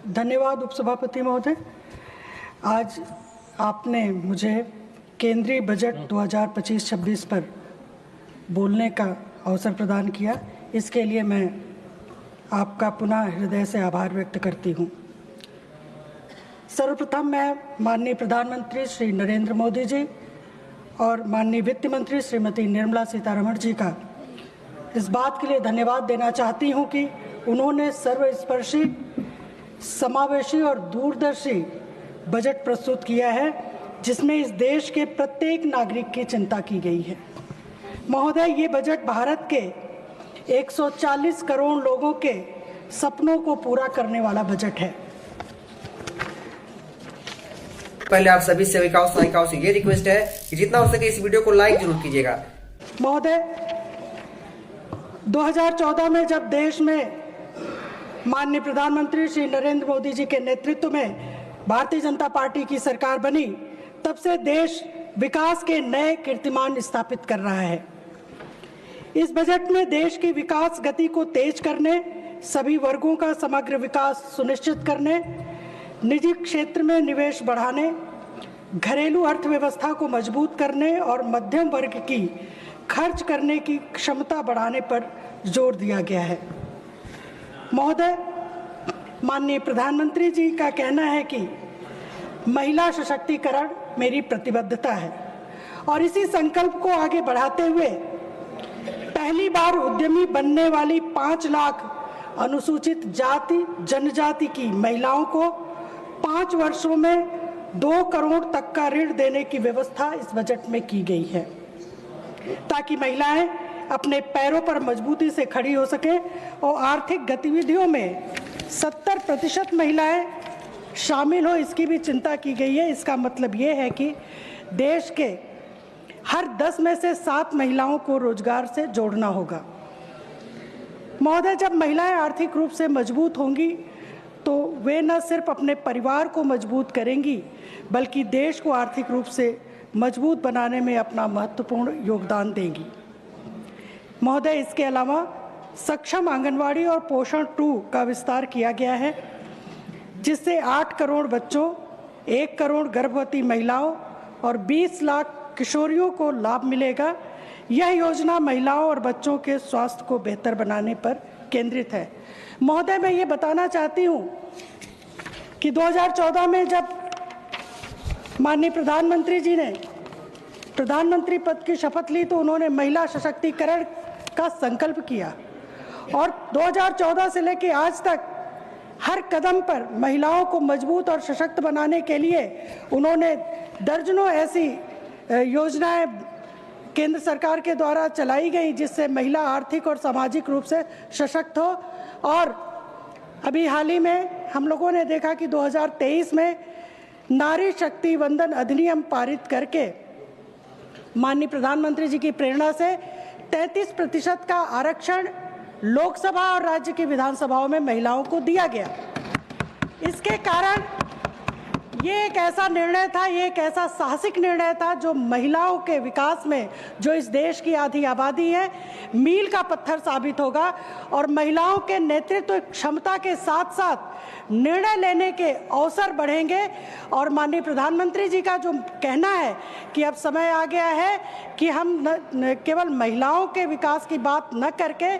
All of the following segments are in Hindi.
धन्यवाद उपसभापति महोदय। आज आपने मुझे केंद्रीय बजट 2025-26 पर बोलने का अवसर प्रदान किया, इसके लिए मैं आपका पुनः हृदय से आभार व्यक्त करती हूँ। सर्वप्रथम मैं माननीय प्रधानमंत्री श्री नरेंद्र मोदी जी और माननीय वित्त मंत्री श्रीमती निर्मला सीतारमण जी का इस बात के लिए धन्यवाद देना चाहती हूँ कि उन्होंने सर्वस्पर्शी, समावेशी और दूरदर्शी बजट प्रस्तुत किया है, जिसमें इस देश के प्रत्येक नागरिक की चिंता की गई है। महोदय, ये बजट भारत के 140 करोड़ लोगों के सपनों को पूरा करने वाला बजट है। पहले आप सभी सेविकाओं सहायिकाओं से ये रिक्वेस्ट है कि जितना हो सके इस वीडियो को लाइक जरूर कीजिएगा। महोदय, 2014 में जब देश में माननीय प्रधानमंत्री श्री नरेंद्र मोदी जी के नेतृत्व में भारतीय जनता पार्टी की सरकार बनी, तब से देश विकास के नए कीर्तिमान स्थापित कर रहा है। इस बजट में देश की विकास गति को तेज करने, सभी वर्गों का समग्र विकास सुनिश्चित करने, निजी क्षेत्र में निवेश बढ़ाने, घरेलू अर्थव्यवस्था को मजबूत करने और मध्यम वर्ग की खर्च करने की क्षमता बढ़ाने पर जोर दिया गया है। महोदय, माननीय प्रधानमंत्री जी का कहना है कि महिला सशक्तिकरण मेरी प्रतिबद्धता है और इसी संकल्प को आगे बढ़ाते हुए पहली बार उद्यमी बनने वाली 5 लाख अनुसूचित जाति जनजाति की महिलाओं को 5 वर्षों में 2 करोड़ तक का ऋण देने की व्यवस्था इस बजट में की गई है, ताकि महिलाएं अपने पैरों पर मजबूती से खड़ी हो सके और आर्थिक गतिविधियों में 70% महिलाएं शामिल हो, इसकी भी चिंता की गई है। इसका मतलब ये है कि देश के हर 10 में से 7 महिलाओं को रोजगार से जोड़ना होगा। महोदय, जब महिलाएं आर्थिक रूप से मजबूत होंगी तो वे न सिर्फ अपने परिवार को मजबूत करेंगी, बल्कि देश को आर्थिक रूप से मजबूत बनाने में अपना महत्वपूर्ण योगदान देंगी। महोदय, इसके अलावा सक्षम आंगनवाड़ी और पोषण 2 का विस्तार किया गया है, जिससे 8 करोड़ बच्चों, 1 करोड़ गर्भवती महिलाओं और 20 लाख किशोरियों को लाभ मिलेगा। यह योजना महिलाओं और बच्चों के स्वास्थ्य को बेहतर बनाने पर केंद्रित है। महोदय, मैं ये बताना चाहती हूँ कि 2014 में जब माननीय प्रधानमंत्री जी ने प्रधानमंत्री पद की शपथ ली तो उन्होंने महिला सशक्तिकरण का संकल्प किया और 2014 से लेकर आज तक हर कदम पर महिलाओं को मजबूत और सशक्त बनाने के लिए उन्होंने दर्जनों ऐसी योजनाएं केंद्र सरकार के द्वारा चलाई गई, जिससे महिला आर्थिक और सामाजिक रूप से सशक्त हो। और अभी हाल ही में हम लोगों ने देखा कि 2023 में नारी शक्ति वंदन अधिनियम पारित करके माननीय प्रधानमंत्री जी की प्रेरणा से 33% का आरक्षण लोकसभा और राज्य की विधानसभाओं में महिलाओं को दिया गया। इसके कारण ये एक ऐसा निर्णय था, ये एक ऐसा साहसिक निर्णय था जो महिलाओं के विकास में, जो इस देश की आधी आबादी है, मील का पत्थर साबित होगा और महिलाओं के नेतृत्व क्षमता के साथ साथ निर्णय लेने के अवसर बढ़ेंगे। और माननीय प्रधानमंत्री जी का जो कहना है कि अब समय आ गया है कि हम न केवल महिलाओं के विकास की बात न करके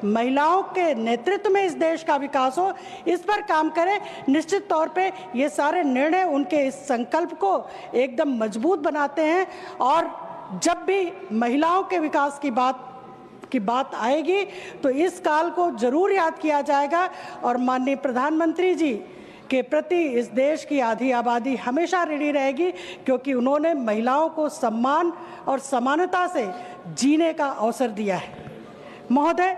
महिलाओं के नेतृत्व में इस देश का विकास हो, इस पर काम करें। निश्चित तौर पे ये सारे निर्णय उनके इस संकल्प को एकदम मजबूत बनाते हैं और जब भी महिलाओं के विकास की बात आएगी तो इस काल को जरूर याद किया जाएगा और माननीय प्रधानमंत्री जी के प्रति इस देश की आधी आबादी हमेशा ऋणी रहेगी, क्योंकि उन्होंने महिलाओं को सम्मान और समानता से जीने का अवसर दिया है। महोदय,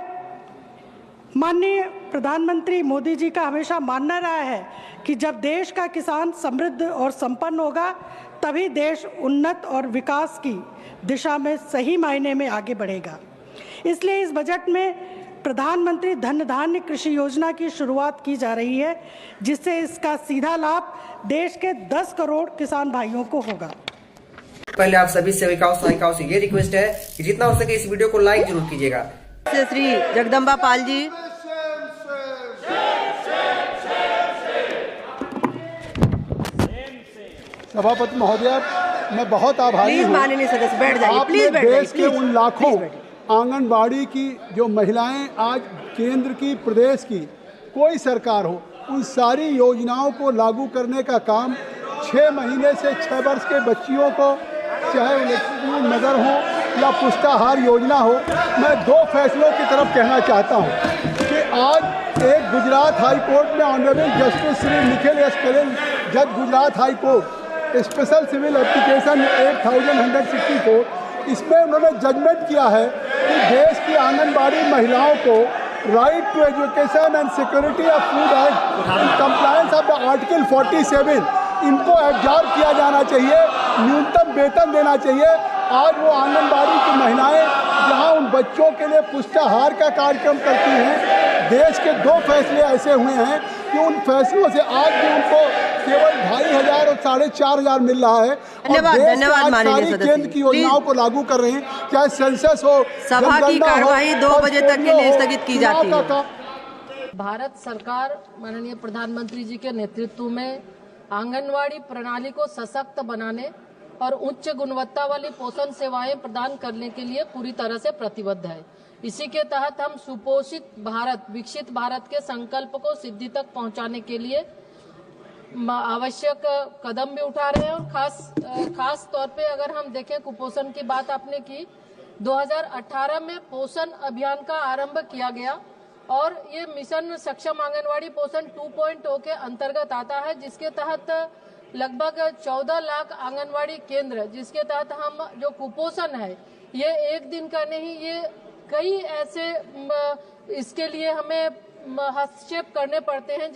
माननीय प्रधानमंत्री मोदी जी का हमेशा मानना रहा है कि जब देश का किसान समृद्ध और संपन्न होगा तभी देश उन्नत और विकास की दिशा में सही मायने में आगे बढ़ेगा। इसलिए इस बजट में प्रधानमंत्री धन धान्य कृषि योजना की शुरुआत की जा रही है, जिससे इसका सीधा लाभ देश के 10 करोड़ किसान भाइयों को होगा। पहले आप सभी सेविकाओं सहायिकाओं से ये रिक्वेस्ट है कि जितना हो सके इस वीडियो को लाइक जरूर कीजिएगा। श्री जगदम्बा पाल जी, सभापति महोदय, मैं बहुत आभारी प्लीज हूँ। माननीय सदस्य बैठ जाइए, आपने प्लीज बैठ जाइए, देश के उन लाखों आंगनबाड़ी की जो महिलाएं आज केंद्र की, प्रदेश की, कोई सरकार हो, उन सारी योजनाओं को लागू करने का काम 6 महीने से 6 वर्ष के बच्चियों को, चाहे इलेक्ट्रिक नगर हो या पुष्टाहार योजना हो। मैं 2 फैसलों की तरफ कहना चाहता हूँ कि आज एक गुजरात हाई कोर्ट में honourable justice Shri Nikhil S Kariel, जज Gujarat high court, special civil application 8164, इसमें उन्होंने जजमेंट किया है कि देश की आंगनबाड़ी महिलाओं को right to education and security of food act in compliance of the article 47 इनको एब्जॉर्ब किया जाना चाहिए, न्यूनतम वेतन देना चाहिए। आज वो आंगनबाड़ी की महिलाएं जहां उन बच्चों के लिए पुष्टाहार का कार्यक्रम करती हैं, देश के 2 फैसले ऐसे हुए हैं कि उन फैसलों से आज भी उनको केवल 2500 और 4500 मिल रहा है। धन्यवाद माननीय सदस्य। केंद्र की योजनाओं को लागू कर रहे हैं, चाहे सेंसस हो, सभा की कार्यवाही 2 बजे तक के लिए स्थगित की जाती है। भारत सरकार माननीय प्रधानमंत्री जी के नेतृत्व में आंगनवाड़ी प्रणाली को सशक्त बनाने और उच्च गुणवत्ता वाली पोषण सेवाएं प्रदान करने के लिए पूरी तरह से प्रतिबद्ध है। इसी के तहत हम सुपोषित भारत, विकसित भारत के संकल्प को सिद्धि तक पहुंचाने के लिए आवश्यक कदम भी उठा रहे हैं। और खास तौर पे अगर हम देखें, कुपोषण की बात आपने की, 2018 में पोषण अभियान का आरंभ किया गया और ये मिशन सक्षम आंगनवाड़ी पोषण 2.0 के अंतर्गत आता है, जिसके तहत लगभग 14 लाख आंगनवाड़ी केंद्र, जिसके तहत हम जो कुपोषण है ये एक दिन का नहीं, ये कई ऐसे इसके लिए हमें हस्तक्षेप करने पड़ते हैं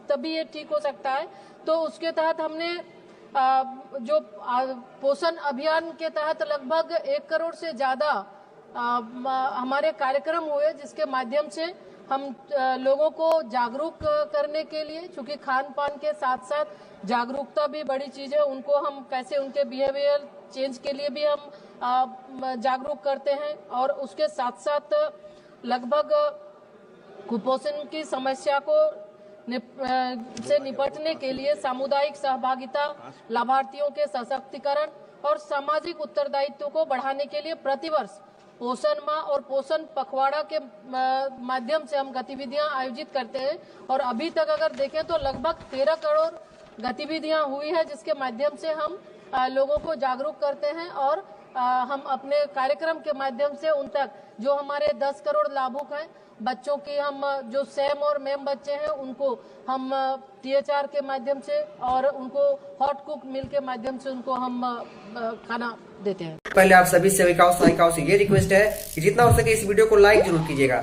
तभी ये ठीक हो सकता है। तो उसके तहत हमने जो पोषण अभियान के तहत लगभग 1 करोड़ से ज्यादा हमारे कार्यक्रम हुए, जिसके माध्यम से हम लोगों को जागरूक करने के लिए, चूंकि खान पान के साथ साथ जागरूकता भी बड़ी चीज है, उनको हम कैसे उनके बिहेवियर चेंज के लिए भी हम जागरूक करते हैं। और उसके साथ साथ लगभग कुपोषण की समस्या को से निपटने के लिए सामुदायिक सहभागिता, लाभार्थियों के सशक्तिकरण और सामाजिक उत्तरदायित्व को बढ़ाने के लिए प्रतिवर्ष पोषण माह और पोषण पखवाड़ा के माध्यम से हम गतिविधियां आयोजित करते हैं। और अभी तक अगर देखें तो लगभग 13 करोड़ गतिविधियां हुई है, जिसके माध्यम से हम लोगों को जागरूक करते हैं और हम अपने कार्यक्रम के माध्यम से उन तक जो हमारे 10 करोड़ लाभुक हैं, बच्चों की हम जो सैम और मैम बच्चे हैं उनको हम THR के माध्यम से और उनको हॉट कुक मिल के माध्यम से उनको हम खाना देते हैं। पहले आप सभी सेविकाओं सहायिकाओं से ये रिक्वेस्ट है कि जितना हो सके इस वीडियो को लाइक जरूर कीजिएगा।